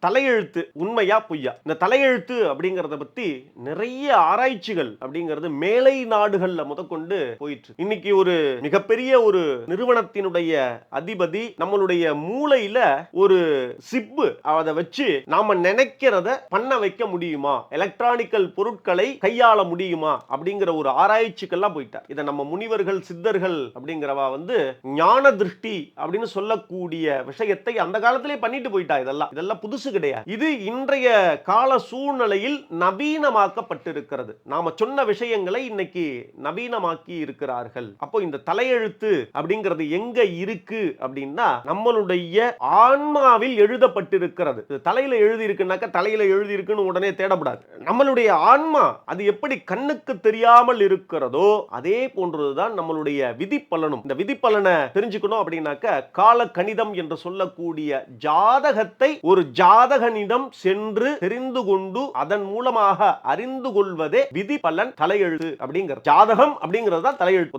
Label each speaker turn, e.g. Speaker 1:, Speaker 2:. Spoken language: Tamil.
Speaker 1: தலையெழுத்து உண்மையா பொய்யா? இந்த தலையெழுத்து அப்படிங்கறத பத்தி நிறைய ஆராய்ச்சிகள் அப்படிங்கிறது மேலை நாடுகள்ல முதற்கொண்டு போயிட்டு இன்னைக்கு ஒரு மிகப்பெரிய ஒரு நிறுவனத்தினுடைய அதிபதி நம்மளுடைய மூளையில ஒரு சிப்பு அதை வச்சு நாம நினைக்கிறத பண்ண வைக்க முடியுமா, எலக்ட்ரானிக்கல் பொருட்களை கையாள முடியுமா அப்படிங்கிற ஒரு ஆராய்ச்சிக்கெல்லாம் போயிட்டார். இதை நம்ம முனிவர்கள் சித்தர்கள் அப்படிங்கிறவா ஞான திருஷ்டி அப்படின்னு சொல்லக்கூடிய விஷயத்தை அந்த காலத்திலே பண்ணிட்டு போயிட்டா. இதெல்லாம் புதுசு கிடையாது. இது இன்றைய கால சூழ்நிலையில் நவீனமாக்கப்பட்டிருக்கிறது. நாம சொன்ன விஷயங்களை இன்னைக்கு நவீனமாக்கி இருக்கிறார்கள். அப்போ இந்த தலையெழுத்து அப்படிங்கிறது எங்க இருக்கு அப்படின்னா நம்மளுடைய ஆன்மாவில் எழுதப்பட்டிருக்கிறது. தலையில எழுதி இருக்குன்னாக்க தலையில எழுதி இருக்குன்னு உடனே தேடப்படாது. நம்மளுடைய ஆன்மா அது எப்படி கண்ணுக்கு தெரியாமல் இருக்கிறதோ அதே போன்றதுதான் நம்மளுடைய விதிப்பலனும். இந்த விதிப்பலனை தெரிஞ்சுக்கணும் அப்படின்னாக்க கால கணிதம் என்று சொல்லக்கூடிய ஜாதகத்தை ஒரு ஜாதகனிடம் சென்று தெரிந்து கொண்டு அதன் மூலமாக அறிந்து கொள்வதே விதி பலன் தலையெழுத்து அப்படிங்கிற ஜாதகம் அப்படிங்கிறது தான் தலையெழுத்து.